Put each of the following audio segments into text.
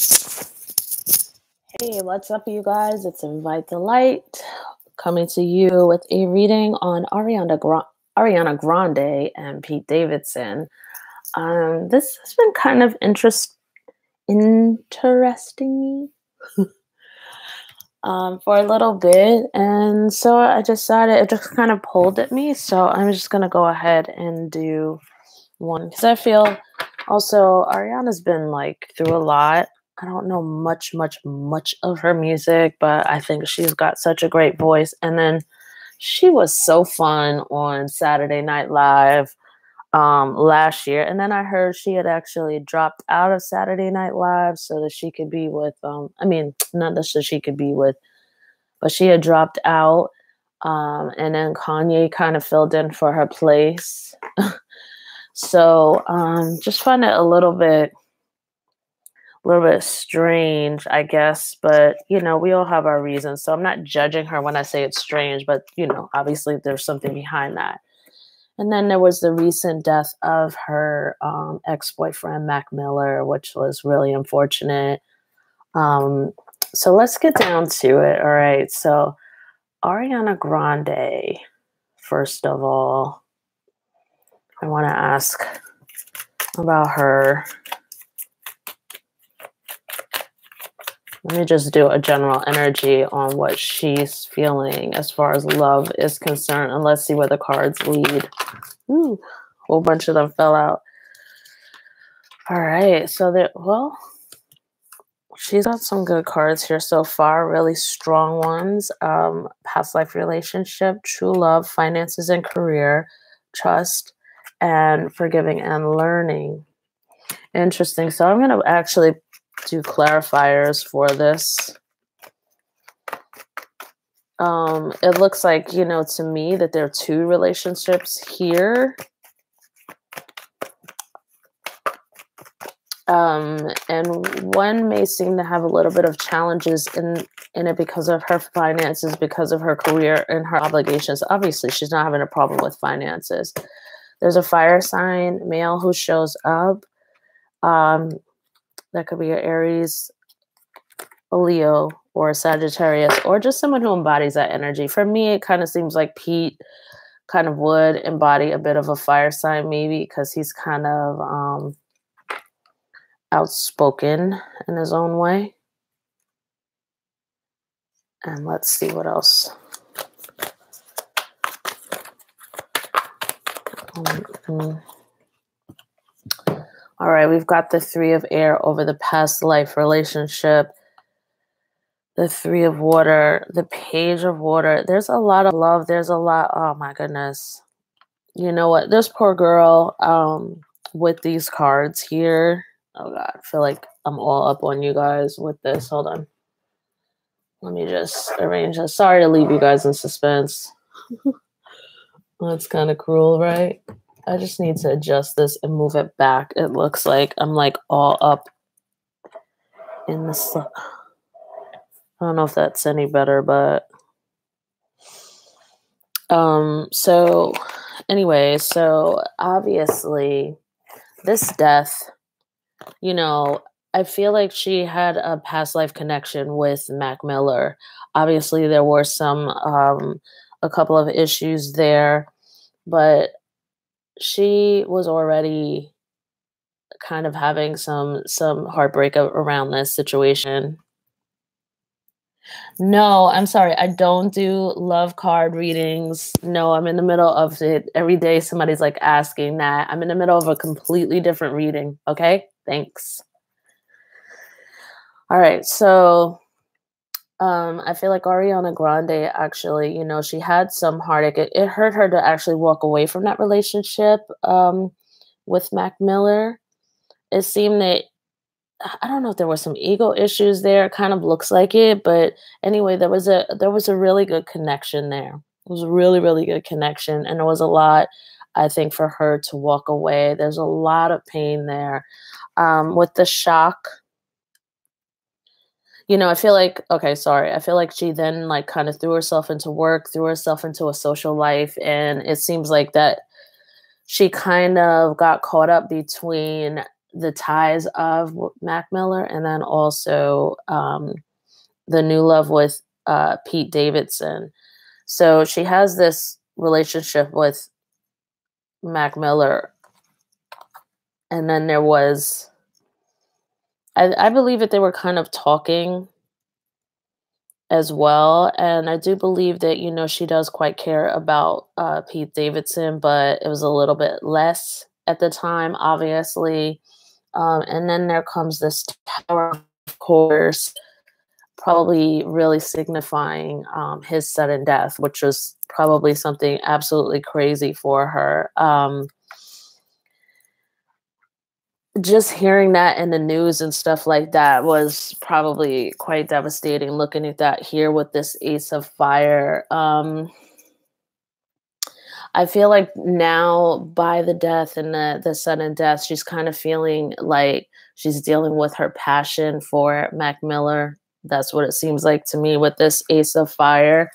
Hey, what's up, you guys? It's Invite the Light coming to you with a reading on Ariana Grande and Pete Davidson. This has been kind of interesting for a little bit, and so I decided it just kind of pulled at me. So I'm just gonna go ahead and do one because I feel also Ariana's been like through a lot. I don't know much of her music, but I think she's got such a great voice. And then she was so fun on Saturday Night Live last year. And then I heard she had actually dropped out of Saturday Night Live so that she could be with, not that she could be with, but she had dropped out. And then Kanye kind of filled in for her place. So just find it a little bit strange, I guess, but we all have our reasons. So I'm not judging her when I say it's strange, but obviously there's something behind that. And then there was the recent death of her ex-boyfriend, Mac Miller, which was really unfortunate. So let's get down to it. All right. So Ariana Grande, first of all, I want to ask about her. Let me just do a general energy on what she's feeling as far as love is concerned. And let's see where the cards lead. Ooh, a whole bunch of them fell out. All right. So she's got some good cards here so far. Really strong ones. Past life relationship, true love, finances and career, trust, and forgiving and learning. Interesting. So I'm going to actually do clarifiers for this. It looks like, to me that there are two relationships here. And one may seem to have a little bit of challenges in it because of her finances, because of her career and her obligations. Obviously, she's not having a problem with finances. There's a fire sign male who shows up. That could be an Aries, a Leo, or a Sagittarius, or just someone who embodies that energy. For me, it kind of seems like Pete kind of would embody a bit of a fire sign, maybe, because he's kind of outspoken in his own way. And let's see what else. All right, we've got the Three of Air over the past life relationship. The Three of Water, the Page of Water. There's a lot of love. There's a lot. Oh, my goodness. You know what? This poor girl with these cards here. Oh, God. I feel like I'm all up on you guys with this. Hold on. Let me just arrange this. Sorry to leave you guys in suspense. That's kind of cruel, right? I just need to adjust this and move it back. It looks like I'm like all up in the I don't know if that's any better, but so anyway, so obviously this death, I feel like she had a past life connection with Mac Miller. Obviously there were a couple of issues there, but she was already kind of having some heartbreak around this situation. No, I'm sorry. I don't do love card readings. No, I'm in the middle of it. Every day somebody's like asking that. I'm in the middle of a completely different reading. Okay? Thanks. All right. So I feel like Ariana Grande actually, she had some heartache. It hurt her to actually walk away from that relationship with Mac Miller. It seemed that I don't know if there were some ego issues there. It kind of looks like it, but anyway, there was a really good connection there. It was a really, really good connection, and there was a lot, I think, for her to walk away. There's a lot of pain there. With the shock, I feel like, I feel like she then like kind of threw herself into work, threw herself into a social life, and it seems like that she kind of got caught up between the ties of Mac Miller, and then also the new love with Pete Davidson. So she has this relationship with Mac Miller, and then there was, I believe that they were kind of talking as well. And I do believe that, she does quite care about Pete Davidson, but it was a little bit less at the time, obviously. And then there comes this tower, of course, probably really signifying his sudden death, which was probably something absolutely crazy for her. Just hearing that in the news and stuff like that was probably quite devastating. Looking at that here with this Ace of Fire, I feel like now by the death and the sudden death, she's kind of feeling like she's dealing with her passion for Mac Miller. That's what it seems like to me with this Ace of Fire.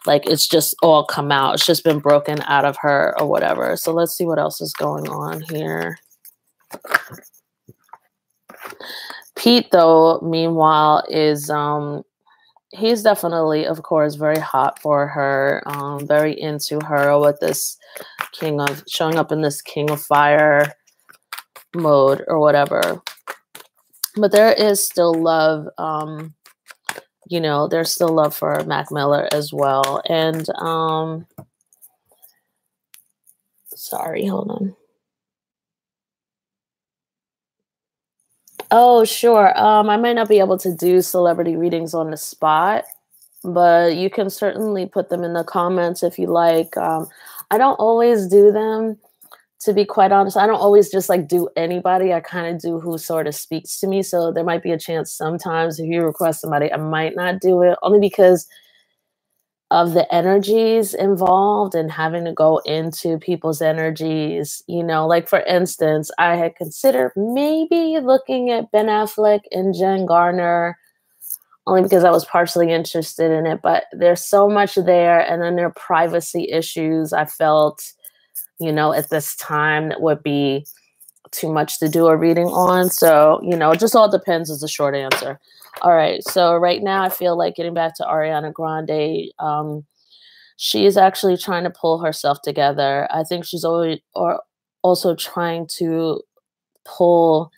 Like it's just all come out. It's just been broken out of her or whatever. So let's see what else is going on here. Pete, though, meanwhile, is he's definitely, of course, very hot for her, very into her with this showing up in this King of Fire mode or whatever. But there is still love, there's still love for Mac Miller as well. And sorry, hold on. Oh, sure. I might not be able to do celebrity readings on the spot, but you can certainly put them in the comments if you like. I don't always do them, to be quite honest. I don't always just like do anybody. I kind of do who sort of speaks to me. So there might be a chance sometimes if you request somebody, I might not do it, only because of the energies involved and having to go into people's energies. Like for instance, I had considered maybe looking at Ben Affleck and Jen Garner, only because I was partially interested in it, but there's so much there. And then there are privacy issues I felt, at this time that would be too much to do a reading on. So, it just all depends is the short answer. All right. So right now I feel like getting back to Ariana Grande, she is actually trying to pull herself together. I think she's always also trying to pull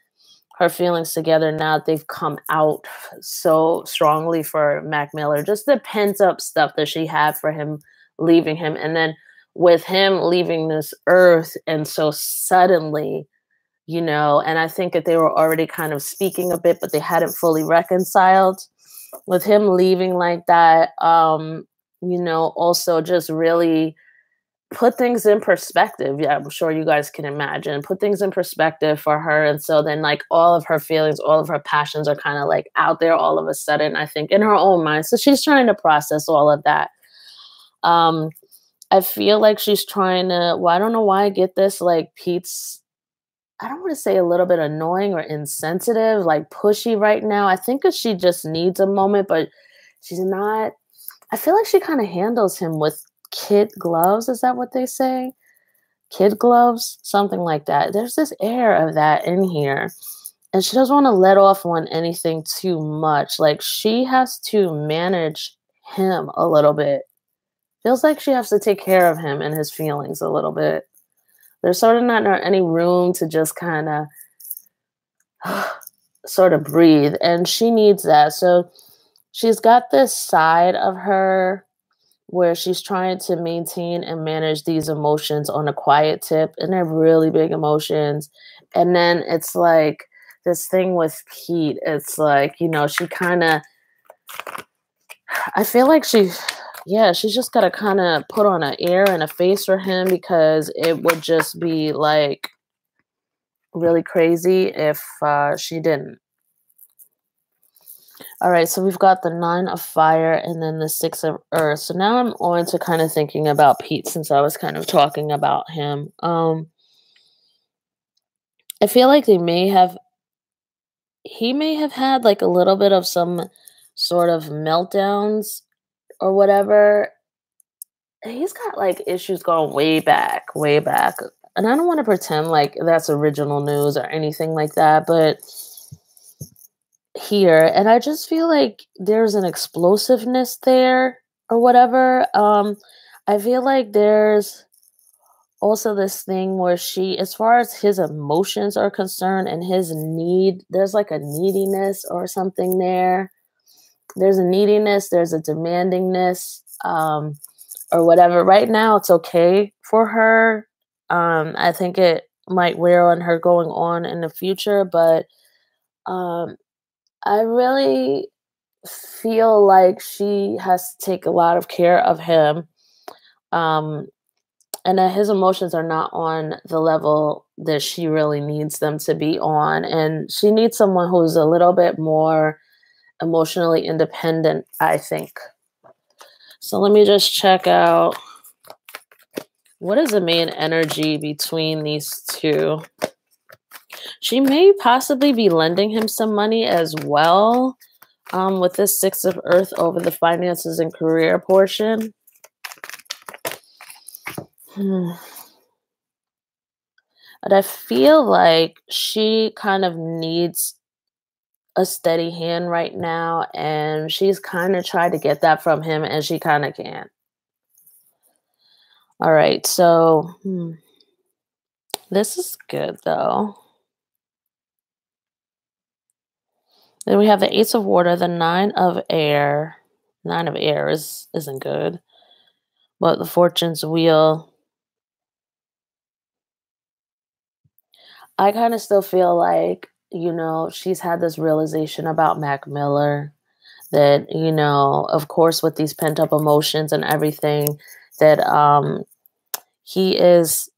her feelings together now that they've come out so strongly for Mac Miller. Just the pent up stuff that she had for him leaving him. And then with him leaving this earth and so suddenly, and I think that they were already kind of speaking a bit, but they hadn't fully reconciled. With him leaving like that, also just really put things in perspective. Yeah, I'm sure you guys can imagine. Put things in perspective for her. And so then like all of her feelings, all of her passions are kind of like out there all of a sudden, I think, in her own mind. So she's trying to process all of that. I feel like she's trying to, I don't know why I get this, like Pete's, I don't want to say a little bit annoying or insensitive, like pushy right now. I think that she just needs a moment, but she's not. I feel like she kind of handles him with kid gloves. Is that what they say? Kid gloves? Something like that. There's this air of that in here. And she doesn't want to let off on anything too much. Like she has to manage him a little bit. Feels like she has to take care of him and his feelings a little bit. There's sort of not any room to just kind of sort of breathe. And she needs that. So she's got this side of her where she's trying to maintain and manage these emotions on a quiet tip. And they're really big emotions. And then it's like this thing with Pete. It's like, she kind of, I feel like she's just got to kind of put on an air and a face for him, because it would just be like really crazy if she didn't. All right, so we've got the 9 of Fire and then the 6 of Earth. So now I'm on to kind of thinking about Pete, since I was kind of talking about him. I feel like he may have had like a little bit of some sort of meltdowns or whatever. He's got like issues going way back, way back. and I don't want to pretend like that's original news or anything like that, but here, and I just feel like there's an explosiveness there or whatever. I feel like there's also this thing where she, as far as his emotions are concerned and his need, there's like a neediness or something there. There's a neediness, there's a demandingness, or whatever. Right now, it's okay for her. I think it might wear on her going on in the future, but um, I really feel like she has to take a lot of care of him. Um, and that his emotions are not on the level that she really needs them to be on. And she needs someone who's a little bit more emotionally independent, I think. So let me just check out what is the main energy between these two. She may possibly be lending him some money as well, with this Six of Earth over the finances and career portion. But I feel like she kind of needs a steady hand right now, and she's kind of tried to get that from him, and she kind of can't. All right, so this is good though. Then we have the Ace of Water, the Nine of Air. Nine of Air isn't good, but the Fortune's Wheel. I kind of still feel like, she's had this realization about Mac Miller that, of course, with these pent up emotions and everything, that he is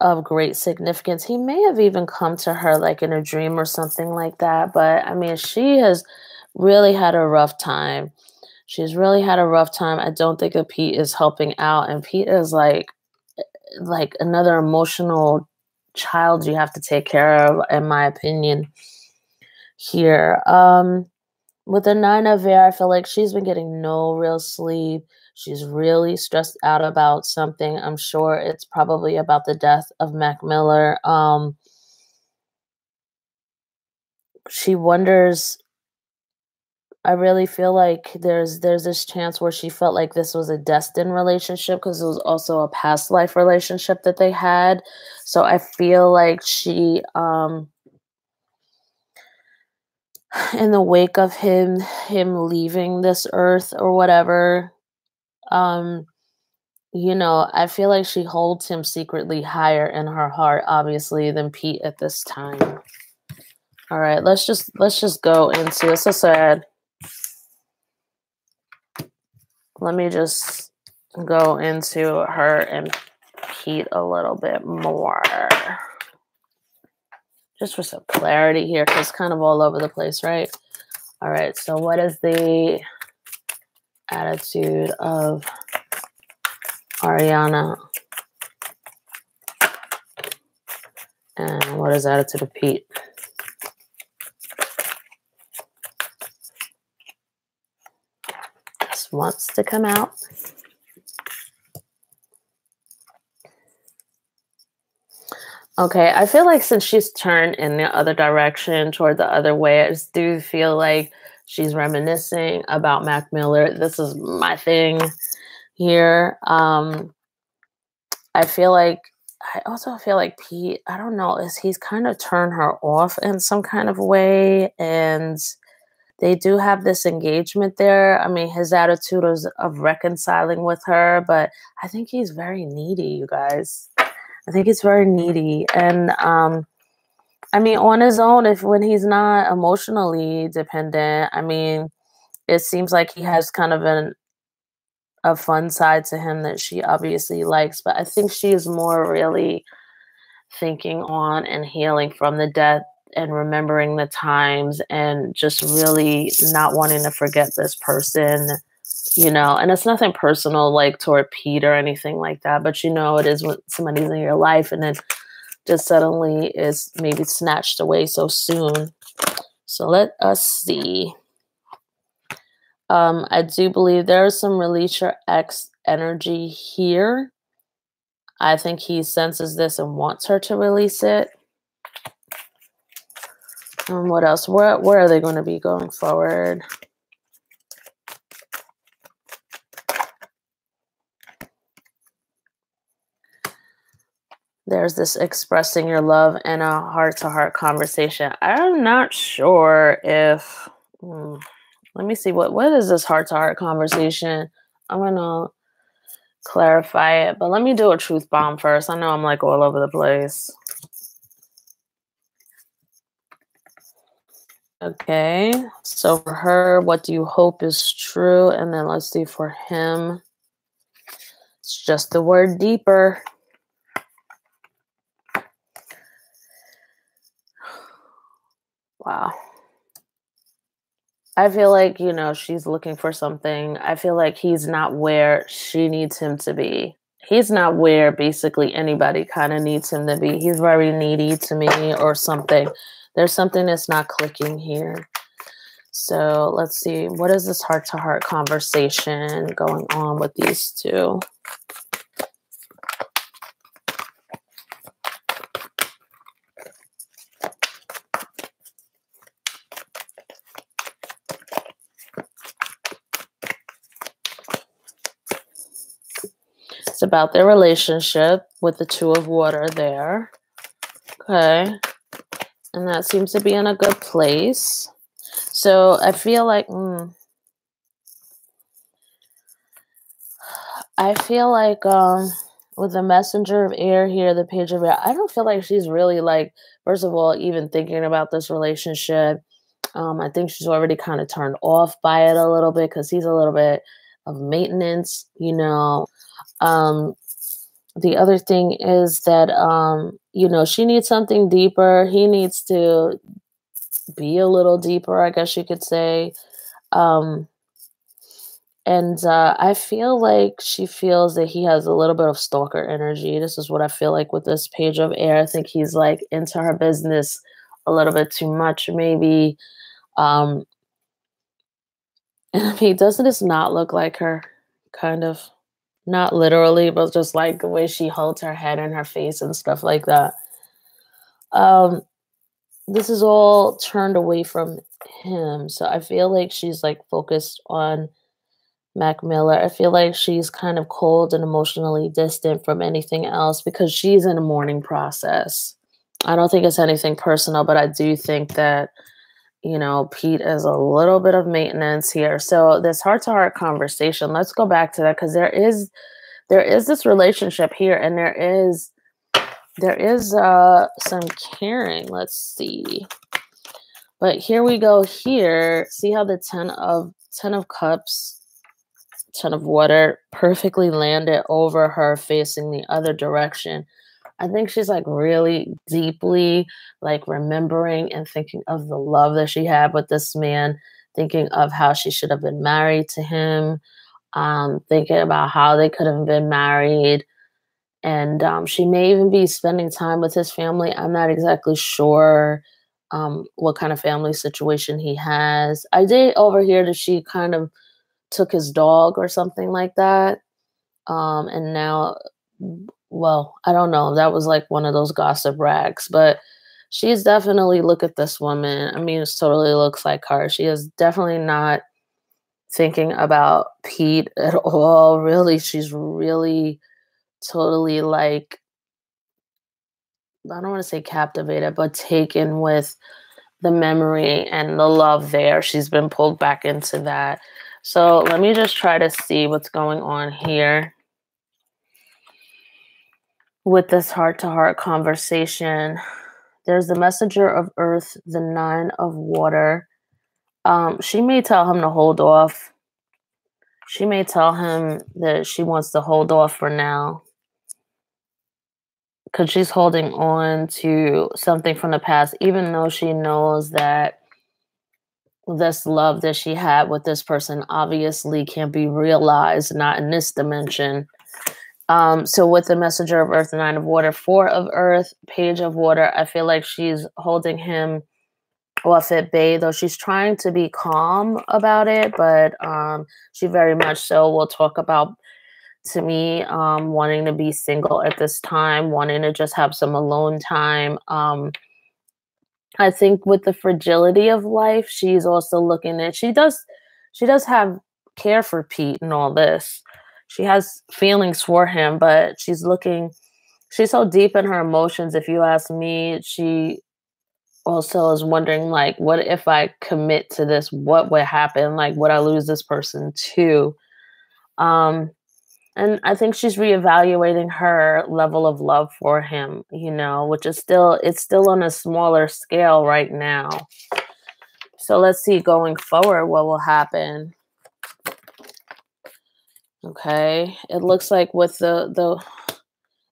of great significance. He may have even come to her like in a dream or something like that. But I mean, she has really had a rough time. She's really had a rough time. I don't think that Pete is helping out. And Pete is like another emotional child you have to take care of, in my opinion, here. With the Nine of Air, I feel like she's been getting no real sleep. She's really stressed out about something. I'm sure it's probably about the death of Mac Miller. She wonders. I really feel like there's this chance where she felt like this was a destined relationship because it was also a past life relationship that they had. So I feel like she, in the wake of him leaving this earth or whatever, um, I feel like she holds him secretly higher in her heart, obviously, than Pete at this time. All right, let's just go into it. So sad. Let me just go into her and Pete a little bit more. Just for some clarity here, because it's kind of all over the place, right? All right, so what is the attitude of Ariana? And what is the attitude of Pete? This wants to come out. Okay, I feel like since she's turned in the other direction, toward the other way, I just do feel like she's reminiscing about Mac Miller. This is my thing here. I also feel like Pete, I don't know, he's kind of turned her off in some kind of way, and they do have this engagement there. I mean, his attitude is of reconciling with her, but I think he's very needy, you guys. I think he's very needy. And I mean, on his own, when he's not emotionally dependent, I mean, it seems like he has kind of a fun side to him that she obviously likes. But I think she is more really thinking on and healing from the death and remembering the times and just really not wanting to forget this person. And it's nothing personal like toward Pete or anything like that, but it is when somebody's in your life and then just suddenly is maybe snatched away so soon. So let us see. I do believe there is some release your ex energy here. I think he senses this and wants her to release it. What else? Where are they going to be going forward? There's this expressing your love in a heart-to-heart conversation. I'm not sure if let me see what is this heart-to-heart conversation. I'm gonna clarify it, but let me do a truth bomb first. I know I'm like all over the place. Okay, so for her, what do you hope is true? And then let's see for him. It's just the word deeper. Wow. I feel like, she's looking for something. I feel like he's not where she needs him to be. He's not where basically anybody kind of needs him to be. He's very needy to me or something. There's something that's not clicking here. So let's see. What is this heart-to-heart conversation going on with these two? It's about their relationship with the Two of Water there. Okay. And that seems to be in a good place. So I feel like, with the Messenger of Air here, the Page of Air, I don't feel like she's really like, first of all, even thinking about this relationship. I think she's already kind of turned off by it a little bit because he's a little bit of maintenance, The other thing is that, she needs something deeper. He needs to be a little deeper, I guess you could say. I feel like she feels that he has a little bit of stalker energy. This is what I feel like with this Page of Air. I think he's like into her business a little bit too much, maybe. And I mean, doesn't this not look like her? Kind of. Not literally, but just like the way she holds her head and her face and stuff like that. This is all turned away from him. So I feel like she's like focused on Mac Miller. I feel like she's kind of cold and emotionally distant from anything else because she's in a mourning process. I don't think it's anything personal, but I do think that, Pete is a little bit of maintenance here. So this heart-to-heart conversation, let's go back to that because there is this relationship here and there is some caring. Let's see. But here we go here. See how the 10 of Cups, 10 of Water perfectly landed over her facing the other direction. I think she's like really deeply like remembering and thinking of the love that she had with this man, thinking of how she should have been married to him, thinking about how they could have been married. And she may even be spending time with his family. I'm not exactly sure what kind of family situation he has. I did overhear that she kind of took his dog or something like that. And now, well, I don't know. That was like one of those gossip rags, but she's definitely, look at this woman. I mean, it totally looks like her. She is definitely not thinking about Pete at all. Really, she's really totally like, I don't want to say captivated, but taken with the memory and the love there. She's been pulled back into that. So let me just try to see what's going on here with this heart-to-heart conversation. There's the Messenger of Earth, the 9 of Water. She may tell him to hold off. She may tell him that she wants to hold off for now because she's holding on to something from the past, even though she knows that this love that she had with this person obviously can't be realized, not in this dimension. So with the Messenger of Earth, 9 of Water, 4 of Earth, Page of Water, I feel like she's holding him off at bay, though she's trying to be calm about it, but she very much so will talk about to me, wanting to be single at this time, wanting to just have some alone time. I think with the fragility of life, she's also looking at she does have care for Pete and all this. She has feelings for him, but she's so deep in her emotions. If you ask me, she also is wondering like, what if I commit to this? What would happen? Like, would I lose this person too? Um, and I think she's reevaluating her level of love for him, which is it's still on a smaller scale right now. So let's see going forward what will happen. Okay. It looks like with the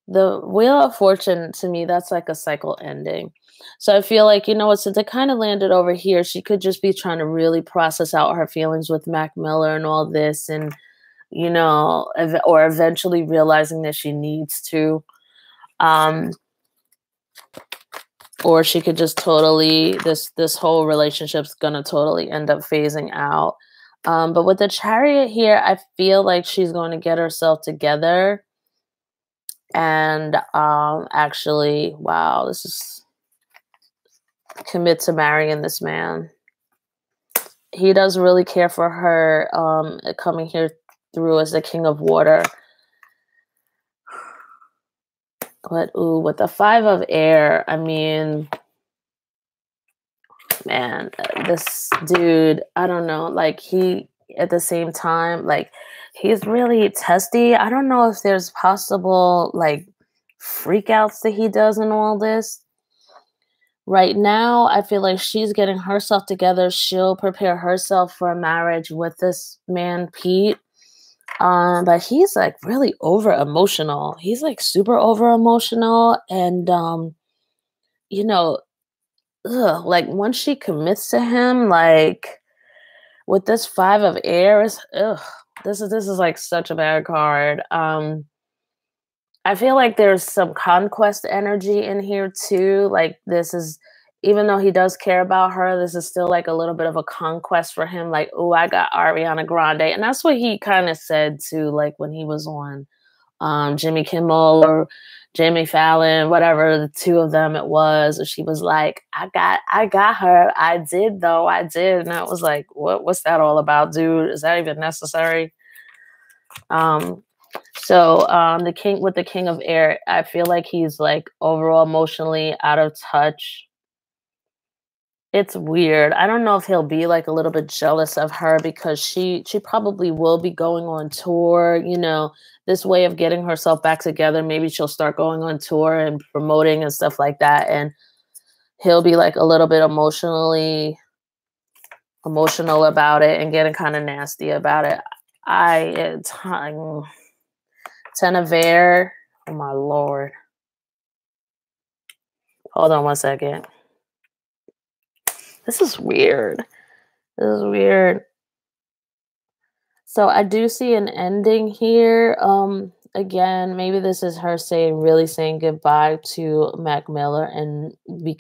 Wheel of Fortune, to me, that's like a cycle ending. So I feel like, since it kind of landed over here, she could just be trying to really process out her feelings with Mac Miller and all this, and or eventually realizing that she needs to. Um, or she could just totally this whole relationship's gonna totally end up phasing out. But with the Chariot here, I feel like she's going to get herself together and actually, wow, this is commit to marrying this man. He does really care for her, coming here through as the King of Water. But ooh, with the Five of Air, I mean, man, this dude, I don't know, like he at the same time, like he's really testy. I don't know if there's possible like freakouts that he does in all this. Right now, I feel like she's getting herself together. She'll prepare herself for a marriage with this man, Pete. But he's like really over emotional. He's like super over emotional. And, you know, like once she commits to him, like with this Five of Air, this is like such a bad card. I feel like there's some conquest energy in here too. Like this is, even though he does care about her, this is still like a little bit of a conquest for him. Like, oh, I got Ariana Grande, and that's what he kind of said too. Like when he was on Jimmy Kimmel or Jamie Fallon, whatever the two of them it was, or she was like, I got her. I did though, I did, and I was like, what's that all about, dude? Is that even necessary? So the King of Air, I feel like he's like overall emotionally out of touch. It's weird. I don't know if he'll be like a little bit jealous of her because she probably will be going on tour, this way of getting herself back together. Maybe she'll start going on tour and promoting and stuff like that. And he'll be like a little bit emotional about it and getting kind of nasty about it. Ten of Air. Oh my Lord. Hold on one second. This is weird. This is weird. So I do see an ending here. Again, maybe this is her really saying goodbye to Mac Miller and because